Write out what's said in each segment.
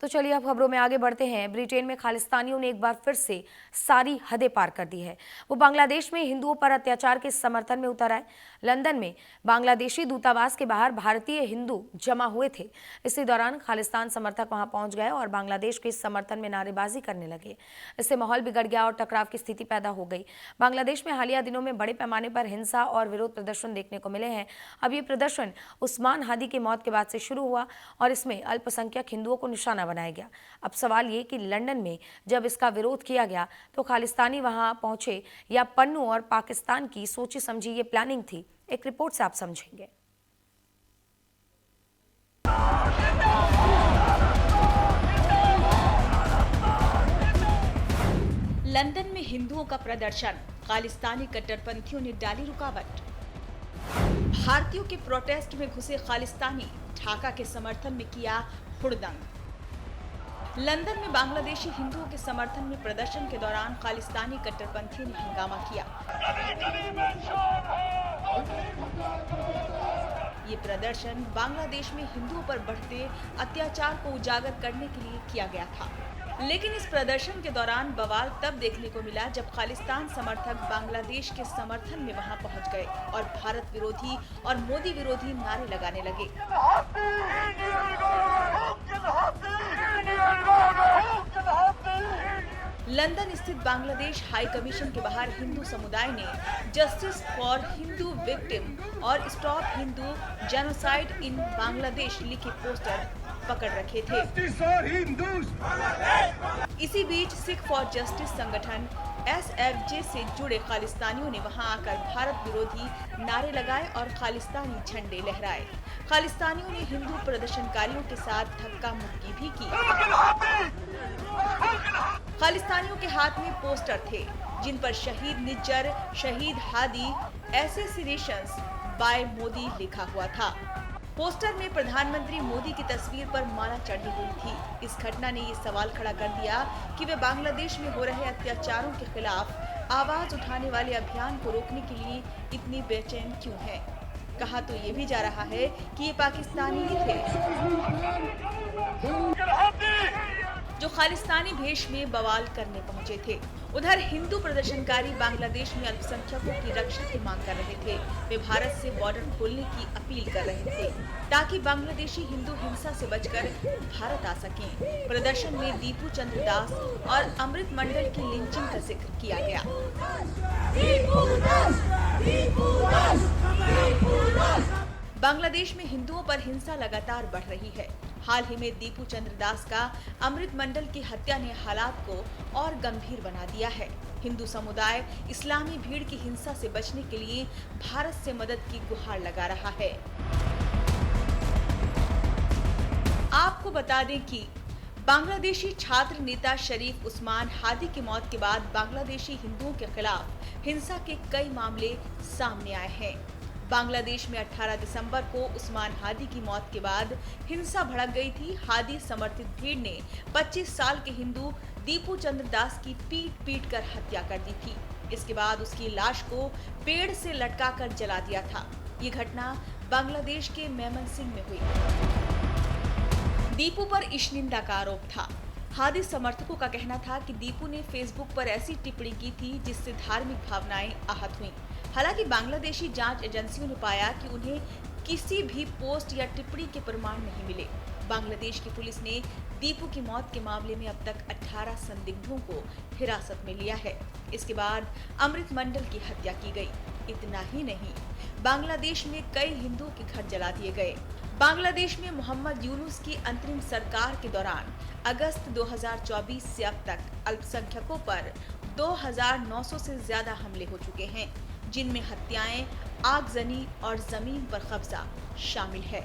तो चलिए अब खबरों में आगे बढ़ते हैं। ब्रिटेन में खालिस्तानियों ने एक बार फिर से सारी हदें पार कर दी है। वो बांग्लादेश में हिंदुओं पर अत्याचार के समर्थन में उतर आए। लंदन में बांग्लादेशी दूतावास के बाहर भारतीय हिंदू जमा हुए थे। इसी दौरान खालिस्तान समर्थक वहां पहुंच गए और बांग्लादेश के समर्थन में नारेबाजी करने लगे। इससे माहौल बिगड़ गया और टकराव की स्थिति पैदा हो गई। बांग्लादेश में हालिया दिनों में बड़े पैमाने पर हिंसा और विरोध प्रदर्शन देखने को मिले हैं। अब ये प्रदर्शन उस्मान हादी की मौत के बाद से शुरू हुआ और इसमें अल्पसंख्यक हिंदुओं को निशाना बनाया गया। अब सवाल ये कि लंदन में जब इसका विरोध किया गया तो खालिस्तानी वहां पहुंचे या पन्नू और पाकिस्तान की सोची समझी ये प्लानिंग थी? एक रिपोर्ट से आप समझेंगे। लंदन में हिंदुओं का प्रदर्शन, खालिस्तानी कट्टरपंथियों ने डाली रुकावट। भारतीयों के प्रोटेस्ट में घुसे खालिस्तानी, ढाका के समर्थन में किया हुड़दंग। लंदन में बांग्लादेशी हिंदुओं के समर्थन में प्रदर्शन के दौरान खालिस्तानी कट्टरपंथियों ने हंगामा किया। ये प्रदर्शन बांग्लादेश में हिंदुओं पर बढ़ते अत्याचार को उजागर करने के लिए किया गया था। लेकिन इस प्रदर्शन के दौरान बवाल तब देखने को मिला जब खालिस्तान समर्थक बांग्लादेश के समर्थन में वहां पहुंच गए और भारत विरोधी और मोदी विरोधी नारे लगाने लगे। लंदन स्थित बांग्लादेश हाई कमीशन के बाहर हिंदू समुदाय ने जस्टिस फॉर हिंदू विक्टिम और स्टॉप हिंदू जेनोसाइड इन बांग्लादेश लिखे पोस्टर पकड़ रखे थे। इसी बीच सिख फॉर जस्टिस संगठन SFJ से जुड़े खालिस्तानियों ने वहां आकर भारत विरोधी नारे लगाए और खालिस्तानी झंडे लहराए। खालिस्तानियों ने हिंदू प्रदर्शनकारियों के साथ धक्का मुक्की भी की। खालिस्तानियों के हाथ में पोस्टर थे जिन पर शहीद निज्जर, शहीद हादी, असैसिनेशंस बाय मोदी लिखा हुआ था। पोस्टर में प्रधानमंत्री मोदी की तस्वीर पर माला चढ़ी हुई थी। इस घटना ने ये सवाल खड़ा कर दिया कि वे बांग्लादेश में हो रहे अत्याचारों के खिलाफ आवाज उठाने वाले अभियान को रोकने के लिए इतनी बेचैन क्यों हैं? कहा तो ये भी जा रहा है कि ये पाकिस्तानी ही थे जो खालिस्तानी भेष में बवाल करने पहुंचे थे। उधर हिंदू प्रदर्शनकारी बांग्लादेश में अल्पसंख्यकों की रक्षा की मांग कर रहे थे। वे भारत से बॉर्डर खोलने की अपील कर रहे थे ताकि बांग्लादेशी हिंदू हिंसा से बचकर भारत आ सकें। प्रदर्शन में दीपू चंद्र दास और अमृत मंडल की लिंचिंग का जिक्र किया गया। बांग्लादेश में हिंदुओं पर हिंसा लगातार बढ़ रही है। हाल ही में दीपू चंद्र दास का अमृत मंडल की हत्या ने हालात को और गंभीर बना दिया है। हिंदू समुदाय इस्लामी भीड़ की हिंसा से बचने के लिए भारत से मदद की गुहार लगा रहा है। आपको बता दें कि बांग्लादेशी छात्र नेता शरीफ उस्मान हादी की मौत के बाद बांग्लादेशी हिंदुओं के खिलाफ हिंसा के कई मामले सामने आए हैं। बांग्लादेश में 18 दिसंबर को उस्मान हादी की मौत के बाद हिंसा भड़क गई थी। हादी समर्थित भीड़ ने 25 साल के हिंदू दीपू चंद्र दास की पीट कर हत्या कर दी थी। इसके बाद उसकी लाश को पेड़ से लटकाकर जला दिया था। ये घटना बांग्लादेश के मेमनसिंह में हुई। दीपू पर ईशनिंदा का आरोप था। हादी समर्थकों का कहना था कि दीपू ने फेसबुक पर ऐसी टिप्पणी की थी जिससे धार्मिक भावनाएं आहत हुईं। हालांकि बांग्लादेशी जांच एजेंसियों ने पाया कि उन्हें किसी भी पोस्ट या टिप्पणी के प्रमाण नहीं मिले। बांग्लादेश की पुलिस ने दीपू की मौत के मामले में अब तक 18 संदिग्धों को हिरासत में लिया है। इसके बाद अमृत मंडल की हत्या की गई। इतना ही नहीं, बांग्लादेश में कई हिंदुओं के घर जला दिए गए। बांग्लादेश में मोहम्मद यूनुस की अंतरिम सरकार के दौरान अगस्त 2024 से अब तक अल्पसंख्यकों पर 2900 से ज्यादा हमले हो चुके हैं, जिनमें हत्याएं, आगजनी और जमीन पर कब्जा शामिल है।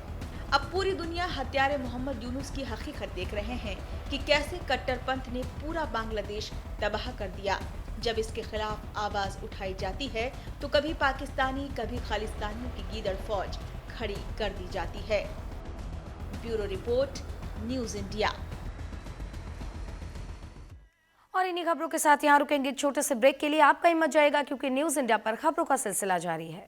अब पूरी दुनिया हत्यारे मोहम्मद यूनुस की हकीकत देख रहे हैं कि कैसे कट्टरपंथ ने पूरा बांग्लादेश तबाह कर दिया। जब इसके खिलाफ आवाज उठाई जाती है तो कभी पाकिस्तानी, कभी खालिस्तानियों की गीदड़ फौज खड़ी कर दी जाती है। Bureau report, news India. और इन्हीं खबरों के साथ यहाँ रुकेंगे। छोटे से ब्रेक के लिए आपका ही मत जाएगा क्योंकि न्यूज़ इंडिया पर खबरों का सिलसिला जारी है।